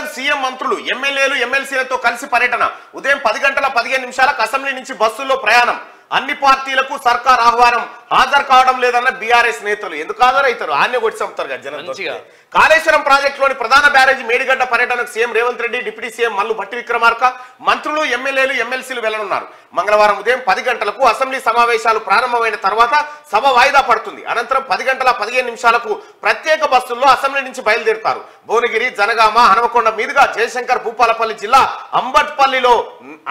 అనంతరం సీఎం మంత్రులు ఎమ్మెల్యేలు ఎమ్మెల్సీలతో కలిసి పర్యటన. ఉదయం 10:15 అసెంబ్లీ నుంచి బస్సుల్లో ప్రయాణం. అన్ని పార్టీలకు సర్కార్ ఆహ్వానం. హాజరు కావడం లేదన్న బీఆర్ఎస్ నేతలు. ఎందుకు హాజరవుతారు? ఆన్య కొట్టి చంపుతారు కదా జనం. కాళేశ్వరం ప్రాజెక్టులోని ప్రధాన బ్యారేజీ మేడిగడ్డ పర్యటనకు CM Revanth Reddy, deputy CM Mallu Bhatti Vikramarka, మంత్రులు ఎమ్మెల్యేలు ఎమ్మెల్సీలు వెళ్లనున్నారు. మంగళవారం ఉదయం 10 గంటలకు అసెంబ్లీ సమావేశాలు ప్రారంభమైన తర్వాత సభ వాయిదా పడుతుంది. అనంతరం 10:15 ప్రత్యేక బస్సుల్లో అసెంబ్లీ నుంచి బయలుదేరుతారు. భువనగిరి, జనగామ, హనుమకొండ మీదుగా జయశంకర్ భూపాలపల్లి జిల్లా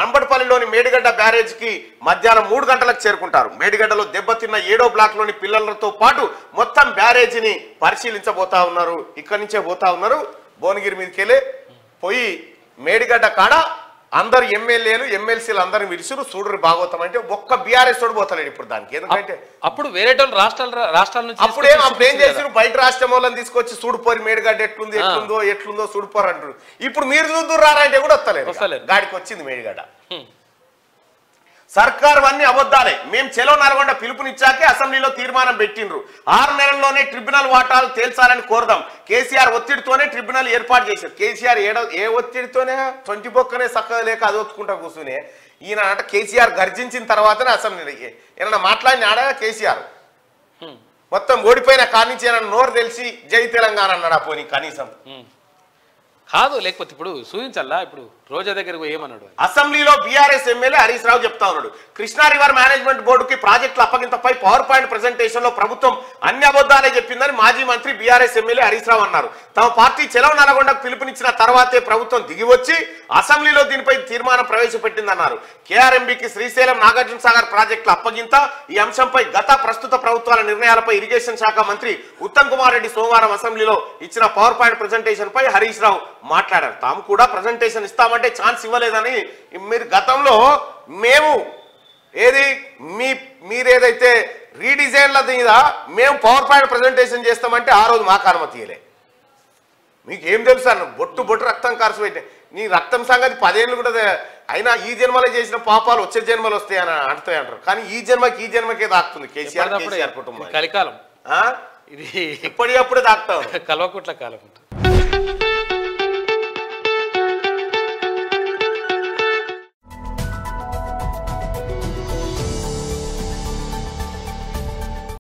అంబట్పల్లిలోని మేడిగడ్డ బ్యారేజీకి మధ్యాహ్నం 3 గంటలకు చేరుకుంటారు. మేడిగడ్డలో దెబ్బతిన్న 7వ బ్లాక్ లోని పిల్లలతో పాటు మొత్తం బ్యారేజీని పరిశీలించబోతా ఉన్నారు. ఇక్కడి నుంచే పోతా ఉన్నారు. భువనగిరి మీదకెళ్ళి పోయి మేడిగడ్డ కాడ అందరు ఎమ్మెల్యేలు ఎమ్మెల్సీలు అందరూ విడిచురు. చూడరు భాగవతం అంటే ఒక్క బీఆర్ఎస్ తోడు పోతలేడు ఇప్పుడు దానికి. ఎందుకంటే అప్పుడు వేరే రాష్ట్రాల నుంచి అప్పుడు ఏం చేసారు? బయట రాష్ట్రం వాళ్ళని తీసుకొచ్చి చూడిపోరు మేడిగడ్డ ఎట్లుందో చూడిపోరు అంటారు. ఇప్పుడు మీరు చూద్దురు రారంటే కూడా వస్తలేదు. గాడికి వచ్చింది మేడిగడ్డ. సర్కార్ అన్ని అబద్ధాలే. మేము చెలో నల్గొండ పిలుపునిచ్చాకే అసెంబ్లీలో తీర్మానం పెట్టిండ్రు. 6 నెలల్లోనే ట్రిబ్యునల్ వాటాలు తేల్చాలని కోరదాం. కేసీఆర్ ఒత్తిడితోనే ట్రిబ్యునల్ ఏర్పాటు చేశారు. కేసీఆర్ ఏ ఒత్తిడితోనే 20 బొక్కనే చక్కగా లేక అది ఒత్తుకుంటా కూర్చునే ఈయన అంటే కేసీఆర్ గర్జించిన తర్వాతనే అసెంబ్లీ ఏమన్నా మాట్లాడిన ఆడ కేసీఆర్ మొత్తం ఓడిపోయిన కానించి ఏమన్నా నోరు తెలిసి జై తెలంగాణ అన్నాడా పోనీ కనీసం కాదు. లేకపోతే ఇప్పుడు సూచించాలా? ఇప్పుడు రోజా దగ్గరకు ఏమన్నాడు? అసెంబ్లీలో బీఆర్ఎస్ ఎమ్మెల్యే హరీష్ రావు చెప్తా ఉన్నాడు. కృష్ణా రివర్ మేనేజ్మెంట్ బోర్డుకి ప్రాజెక్టుల అప్పగింతపై పవర్ పాయింట్ ప్రెజెంటేషన్ లో ప్రభుత్వం అన్ని అబద్ధాలే చెప్పిందని మాజీ మంత్రి బీఆర్ఎస్ ఎమ్మెల్యే హరీష్ రావు అన్నారు. తమ పార్టీ చెలో నల్గొండకు పిలుపునిచ్చిన తర్వాతే ప్రభుత్వం దిగివచ్చి అసెంబ్లీలో దీనిపై తీర్మానం ప్రవేశపెట్టిందన్నారు. కేఆర్ఎంబీకి శ్రీశైలం, నాగార్జున సాగర్ ప్రాజెక్టుల అప్పగింత ఈ అంశంపై ప్రస్తుత ప్రభుత్వాల నిర్ణయాలపై ఇరిగేషన్ శాఖ మంత్రి ఉత్తమ్ కుమార్ రెడ్డి సోమవారం అసెంబ్లీలో ఇచ్చిన పవర్ పాయింట్ ప్రెజెంటేషన్ పై హరీష్ రావు మాట్లాడారు. తాము కూడా ప్రెజెంటేషన్ ఇస్తామంటే ఛాన్స్ ఇవ్వలేదని. మీరు గతంలో మేము మీరేదైతే రీడిజైన్ల మీద మేము పవర్ పాయింట్ ప్రెజెంటేషన్ చేస్తామంటే ఆ రోజు మాకు అనుమతి ఇవ్వలే. మీకు ఏం తెలుసు అన్న బొట్టు రక్తం ఖర్చు పెట్టే నీ రక్తం సంగతి 10 ఏళ్ళు కూడా అయినా ఈ జన్మలో చేసిన పాపాలు వచ్చే జన్మలు వస్తాయని అంటారు. కానీ ఈ జన్మకే దాక్తుంది కేసీఆర్ కుటుంబం. కలికాలం ఇది ఇప్పటికప్పుడే దాక్తాం. కల్వకుట్ల కాలం.